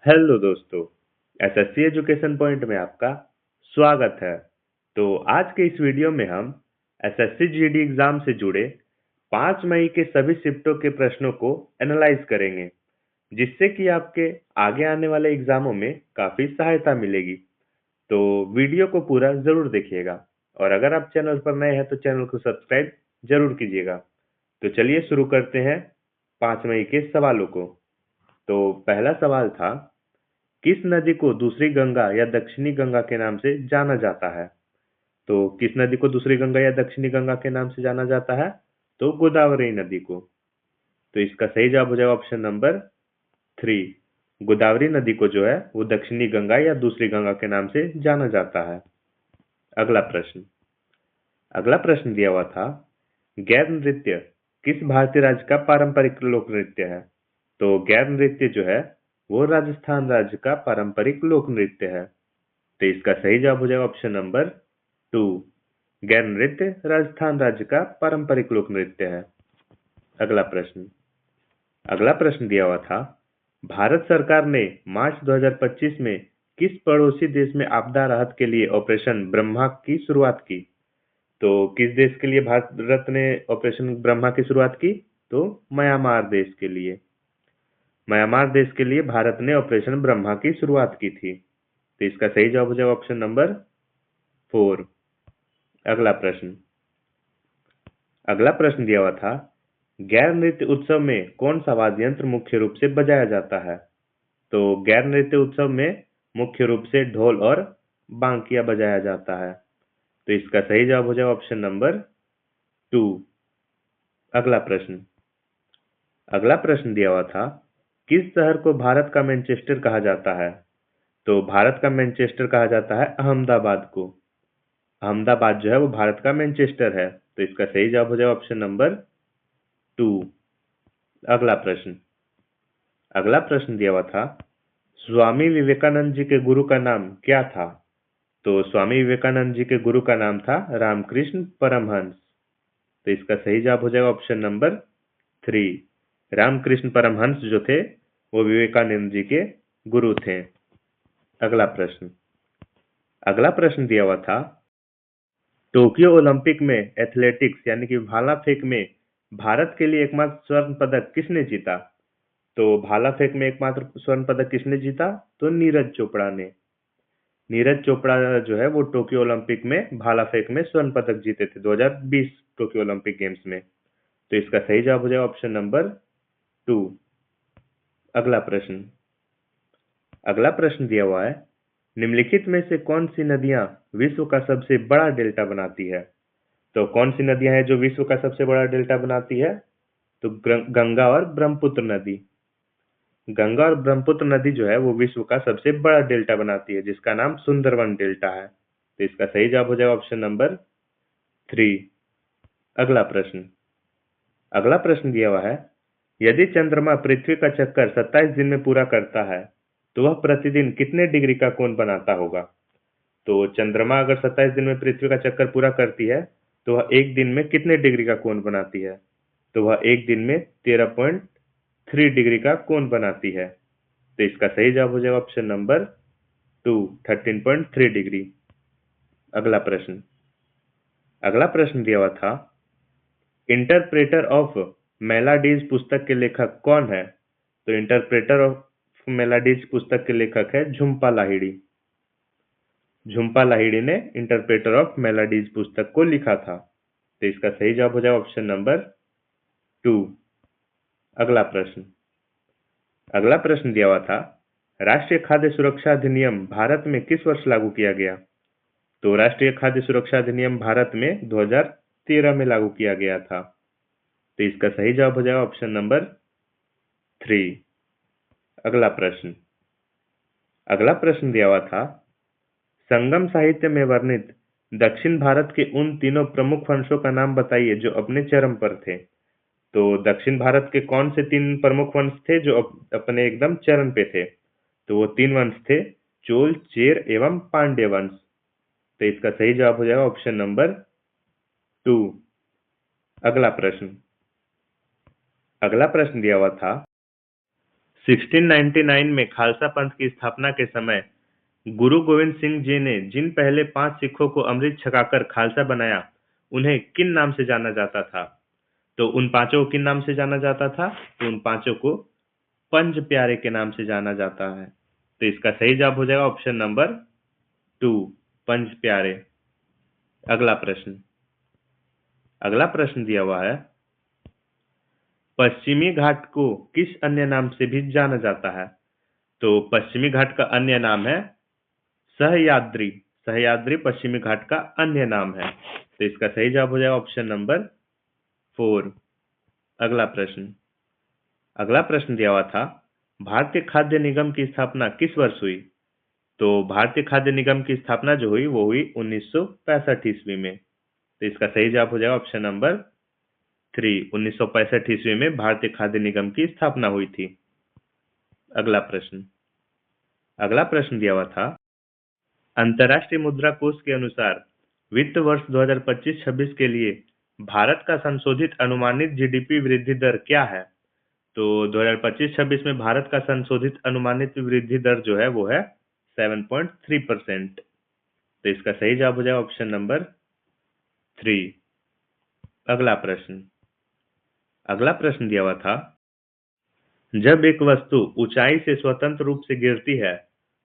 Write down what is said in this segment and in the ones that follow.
Hello दोस्तों, SSC education point में आपका स्वागत है। तो आज के इस वीडियो में हम एसएससी जीडी एग्जाम से जुड़े 5 मई के सभी शिफ्टों के प्रश्नों को एनालाइज करेंगे, जिससे कि आपके आगे आने वाले एग्जामों में काफ़ी सहायता मिलेगी। तो वीडियो को पूरा ज़रूर देखिएगा और अगर आप चैनल पर नए हैं तो चैनल को सब्सक्राइब ज़रूर कीजिएगा। तो चलिए शुरू करते हैं 5 मई के सवालों को। तो पहला सवाल था, किस नदी को दूसरी गंगा या दक्षिणी गंगा के नाम से जाना जाता है? तो किस नदी को दूसरी गंगा या दक्षिणी गंगा के नाम से जाना जाता है? तो गोदावरी नदी को। तो इसका सही जवाब हो जाएगा ऑप्शन नंबर 3। गोदावरी नदी को जो है वो दक्षिणी गंगा या दूसरी गंगा के नाम से जाना जाता है। अगला प्रश्न दिया हुआ था, गैर नृत्य किस भारतीय राज्य का पारंपरिक लोक नृत्य है? तो गैर नृत्य जो है वो राजस्थान राज्य का पारंपरिक लोक नृत्य है। तो इसका सही जवाब हो जाएगा ऑप्शन नंबर 2। गैर नृत्य राजस्थान राज्य का पारंपरिक लोक नृत्य है। अगला प्रश्न दिया हुआ था, भारत सरकार ने मार्च 2025 में किस पड़ोसी देश में आपदा राहत के लिए ऑपरेशन ब्रह्मा की शुरुआत की? तो किस देश के लिए भारत ने ऑपरेशन ब्रह्मा की शुरुआत की? तो म्यांमार देश के लिए। म्यांमार देश के लिए भारत ने ऑपरेशन ब्रह्मा की शुरुआत की थी। तो इसका सही जवाब हो जाएगा ऑप्शन नंबर 4। अगला प्रश्न दिया हुआ था, गैर नृत्य उत्सव में कौन सा वाद्य यंत्र मुख्य रूप से बजाया जाता है? तो गैर नृत्य उत्सव में मुख्य रूप से ढोल और बांकिया बजाया जाता है। तो इसका सही जवाब हो जाएगा ऑप्शन नंबर 2। अगला प्रश्न दिया हुआ था, किस शहर को भारत का मैनचेस्टर कहा जाता है? तो भारत का मैनचेस्टर कहा जाता है अहमदाबाद को। अहमदाबाद जो है वो भारत का मैनचेस्टर है। तो इसका सही जवाब हो जाएगा ऑप्शन नंबर 2। अगला प्रश्न दिया हुआ था, स्वामी विवेकानंद जी के गुरु का नाम क्या था? तो स्वामी विवेकानंद जी के गुरु का नाम था रामकृष्ण परमहंस। तो इसका सही जवाब हो जाएगा ऑप्शन नंबर 3। रामकृष्ण परमहंस जो थे वो विवेकानंद जी के गुरु थे। अगला प्रश्न दिया हुआ था, टोक्यो ओलंपिक में एथलेटिक्स यानी कि भाला फेंक में भारत के लिए एकमात्र स्वर्ण पदक किसने जीता? तो भाला फेंक में एकमात्र स्वर्ण पदक किसने जीता? तो नीरज चोपड़ा ने। नीरज चोपड़ा जो है वो टोक्यो ओलंपिक में भाला फेंक में स्वर्ण पदक जीते थे 2020 टोक्यो ओलंपिक गेम्स में। तो इसका सही जवाब हो जाएगा ऑप्शन नंबर 2। अगला प्रश्न दिया हुआ है, निम्नलिखित में से कौन सी नदियां विश्व का सबसे बड़ा डेल्टा बनाती है? तो कौन सी नदियां हैं जो विश्व का सबसे बड़ा डेल्टा बनाती है? तो गंगा और ब्रह्मपुत्र नदी। गंगा और ब्रह्मपुत्र नदी जो है वो विश्व का सबसे बड़ा डेल्टा बनाती है, जिसका नाम सुंदरवन डेल्टा है। तो इसका सही जवाब हो जाएगा ऑप्शन नंबर 3। अगला प्रश्न दिया हुआ है, यदि चंद्रमा पृथ्वी का चक्कर 27 दिन में पूरा करता है तो वह प्रतिदिन कितने डिग्री का कोण बनाता होगा? तो चंद्रमा अगर 27 दिन में पृथ्वी का चक्कर पूरा करती है तो वह एक दिन में कितने डिग्री का कोण बनाती है? तो वह एक दिन में 13.3 डिग्री का कोण बनाती है। तो इसका सही जवाब हो जाएगा ऑप्शन नंबर 2, 13.3 डिग्री। अगला प्रश्न दिया हुआ था, इंटरप्रेटर ऑफ मेलाडीज पुस्तक के लेखक कौन है? तो इंटरप्रेटर ऑफ मेलाडीज पुस्तक के लेखक है झुम्पा लाहिड़ी। झुम्पा लाहिड़ी ने इंटरप्रेटर ऑफ मेलाडीज पुस्तक को लिखा था। तो इसका सही जवाब हो जाएगा ऑप्शन नंबर 2। अगला प्रश्न दिया हुआ था, राष्ट्रीय खाद्य सुरक्षा अधिनियम भारत में किस वर्ष लागू किया गया? तो राष्ट्रीय खाद्य सुरक्षा अधिनियम भारत में 2013 में लागू किया गया था। तो इसका सही जवाब हो जाएगा ऑप्शन नंबर 3। अगला प्रश्न दिया हुआ था, संगम साहित्य में वर्णित दक्षिण भारत के उन तीनों प्रमुख वंशों का नाम बताइए जो अपने चरम पर थे। तो दक्षिण भारत के कौन से 3 प्रमुख वंश थे जो अपने एकदम चरम पे थे? तो वो 3 वंश थे चोल, चेर एवं पांड्य वंश। तो इसका सही जवाब हो जाएगा ऑप्शन नंबर 2। अगला प्रश्न दिया हुआ था, 1699 में खालसा पंथ की स्थापना के समय गुरु गोविंद सिंह जी ने जिन पहले 5 सिखों को अमृत छकाकर खालसा बनाया, उन्हें किन नाम से जाना जाता था? तो उन पांचों को किन नाम से जाना जाता था? तो उन पांचों को पंज प्यारे के नाम से जाना जाता है। तो इसका सही जवाब हो जाएगा ऑप्शन नंबर 2, पंज प्यारे। अगला प्रश्न दिया हुआ है, पश्चिमी घाट को किस अन्य नाम से भी जाना जाता है? तो पश्चिमी घाट का अन्य नाम है सहयाद्री। सहयाद्री पश्चिमी घाट का अन्य नाम है। तो इसका सही जवाब हो जाएगा ऑप्शन नंबर 4। अगला प्रश्न दिया हुआ था, भारतीय खाद्य निगम की स्थापना किस वर्ष हुई? तो भारतीय खाद्य निगम की स्थापना जो हुई वो हुई 1965 ईस्वी में। तो इसका सही जवाब हो जाएगा ऑप्शन नंबर 3, 1965 ईस्वी में भारतीय खाद्य निगम की स्थापना हुई थी। अगला प्रश्न दिया हुआ था, अंतर्राष्ट्रीय मुद्रा कोष के अनुसार वित्त वर्ष 2025-26 के लिए भारत का संशोधित अनुमानित जीडीपी वृद्धि दर क्या है? तो 2025-26 में भारत का संशोधित अनुमानित वृद्धि दर जो है वो है 7.3%। तो इसका सही जवाब हो जाएगा ऑप्शन नंबर 3। अगला प्रश्न दिया हुआ था, जब एक वस्तु ऊंचाई से स्वतंत्र रूप से गिरती है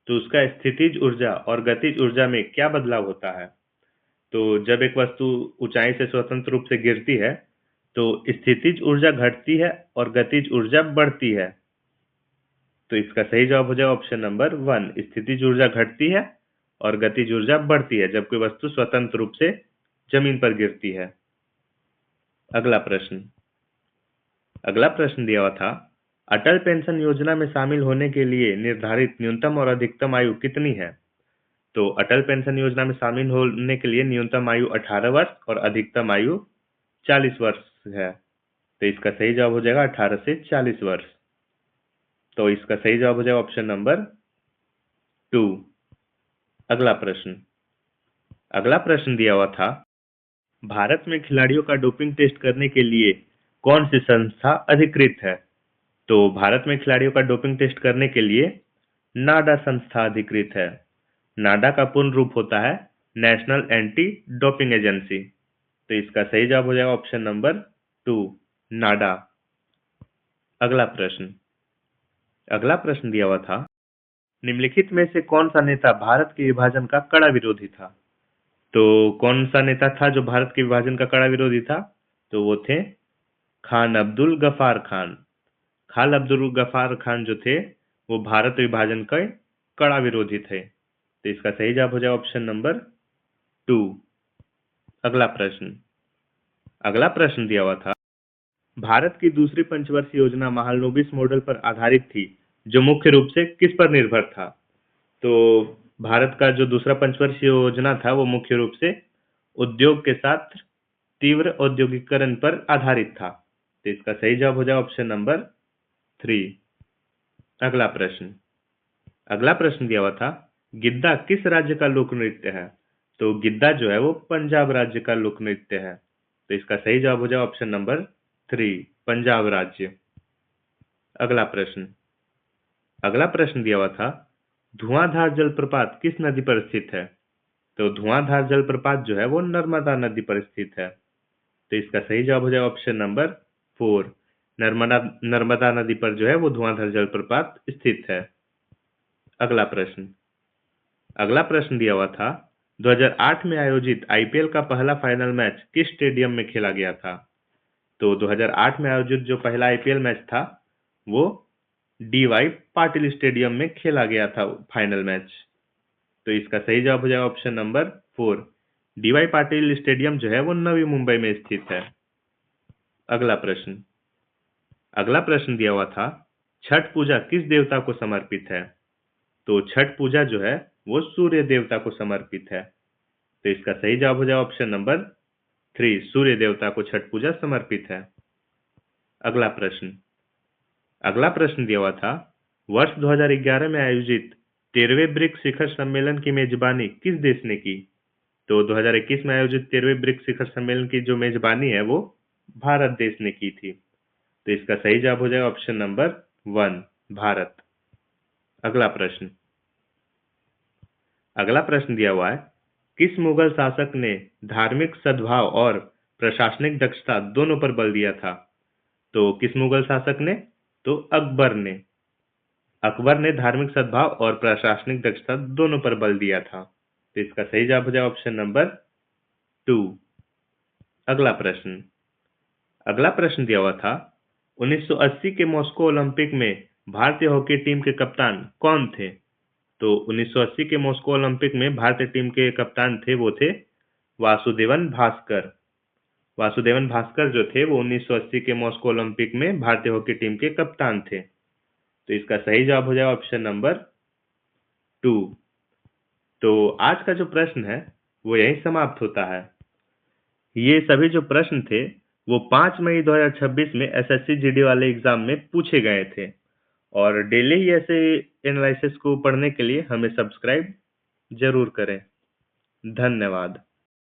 तो उसका स्थितिज ऊर्जा और गतिज ऊर्जा में क्या बदलाव होता है? तो जब एक वस्तु ऊंचाई से स्वतंत्र रूप से गिरती है तो स्थितिज ऊर्जा घटती है और गतिज ऊर्जा बढ़ती है। तो इसका सही जवाब हो जाएगा ऑप्शन नंबर 1, स्थितिज ऊर्जा घटती है और गतिज ऊर्जा बढ़ती है जब कोई वस्तु स्वतंत्र रूप से जमीन पर गिरती है। अगला प्रश्न दिया हुआ था, अटल पेंशन योजना में शामिल होने के लिए निर्धारित न्यूनतम और अधिकतम आयु कितनी है? तो अटल पेंशन योजना में शामिल होने के लिए न्यूनतम आयु 18 वर्ष और अधिकतम आयु 40 वर्ष है। तो इसका सही जवाब हो जाएगा 18 से 40 वर्ष। तो इसका सही जवाब हो जाएगा ऑप्शन नंबर 2। अगला प्रश्न दिया हुआ था, भारत में खिलाड़ियों का डोपिंग टेस्ट करने के लिए कौन सी संस्था अधिकृत है? तो भारत में खिलाड़ियों का डोपिंग टेस्ट करने के लिए नाडा संस्था अधिकृत है। नाडा का पूर्ण रूप होता है नेशनल एंटी डोपिंग एजेंसी। तो इसका सही जवाब हो जाएगा ऑप्शन नंबर 2, नाडा। अगला प्रश्न दिया हुआ था, निम्नलिखित में से कौन सा नेता भारत के विभाजन का कड़ा विरोधी था? तो कौन सा नेता था जो भारत के विभाजन का कड़ा विरोधी था? तो वो थे खान अब्दुल गफार खान। खान अब्दुल गफार खान जो थे वो भारत विभाजन के कड़ा विरोधी थे। तो इसका सही जवाब हो जाएगा ऑप्शन नंबर 2। अगला प्रश्न दिया हुआ था, भारत की दूसरी पंचवर्षीय योजना महालनोबिस मॉडल पर आधारित थी जो मुख्य रूप से किस पर निर्भर था? तो भारत का जो दूसरा पंचवर्षीय योजना था वो मुख्य रूप से उद्योग के साथ तीव्र औद्योगिकरण पर आधारित था। तो इसका सही जवाब हो जाएगा ऑप्शन नंबर 3। अगला प्रश्न दिया हुआ था, गिद्दा किस राज्य का लोक नृत्य है? तो गिद्दा जो है वो पंजाब राज्य का लोक नृत्य है। तो इसका सही जवाब हो जाएगा ऑप्शन नंबर 3, पंजाब राज्य। अगला प्रश्न दिया हुआ था, धुआंधार जलप्रपात किस नदी पर स्थित है? तो धुआंधार जलप्रपात जो है वो नर्मदा नदी पर स्थित है। तो इसका सही जवाब हो जाएगा ऑप्शन नंबर 4, नर्मदा नदी पर जो है वो धुआंधार जलप्रपात स्थित है। अगला प्रश्न दिया हुआ था, 2008 में आयोजित आईपीएल का पहला फाइनल मैच किस स्टेडियम में खेला गया था? तो 2008 में आयोजित जो पहला आईपीएल मैच था वो डीवाई पाटिल स्टेडियम में खेला गया था फाइनल मैच। तो इसका सही जवाब हो जाएगा option number 4, DY Patil stadium जो है वो नवी मुंबई में स्थित है। अगला प्रश्न दिया हुआ था, छठ पूजा किस देवता को समर्पित है? तो छठ पूजा जो है वो सूर्य देवता को समर्पित है। तो इसका सही जवाब हो जाएगा ऑप्शन नंबर 3, सूर्य देवता को छठ पूजा समर्पित है। अगला प्रश्न दिया हुआ था, वर्ष 2011 में आयोजित 13वें ब्रिक्स शिखर सम्मेलन की मेजबानी किस देश ने की? तो 2021 में आयोजित 13वें ब्रिक्स शिखर सम्मेलन की जो मेजबानी है वो भारत देश ने की थी। तो इसका सही जवाब हो जाएगा ऑप्शन नंबर 1, भारत। अगला प्रश्न दिया हुआ है, किस मुगल शासक ने धार्मिक सद्भाव और प्रशासनिक दक्षता दोनों पर बल दिया था? तो किस मुगल शासक ने? तो अकबर ने। अकबर ने धार्मिक सद्भाव और प्रशासनिक दक्षता दोनों पर बल दिया था। तो इसका सही जवाब हो जाए ऑप्शन नंबर 2। अगला प्रश्न दिया हुआ था, 1980 के मॉस्को ओलंपिक में भारतीय हॉकी टीम के कप्तान कौन थे? तो 1980 के मॉस्को ओलंपिक में भारतीय टीम के कप्तान थे, वो थे वासुदेवन भास्कर। वासुदेवन भास्कर जो थे वो 1980 के मॉस्को ओलंपिक में भारतीय हॉकी टीम के कप्तान थे। तो इसका सही जवाब हो जाएगा ऑप्शन नंबर 2। तो आज का जो प्रश्न है वो यही समाप्त होता है। ये सभी जो प्रश्न थे वो 5 मई 2026 में एसएससी जीडी वाले एग्जाम में पूछे गए थे। और डेली ही ऐसे एनालिसिस को पढ़ने के लिए हमें सब्सक्राइब जरूर करें। धन्यवाद।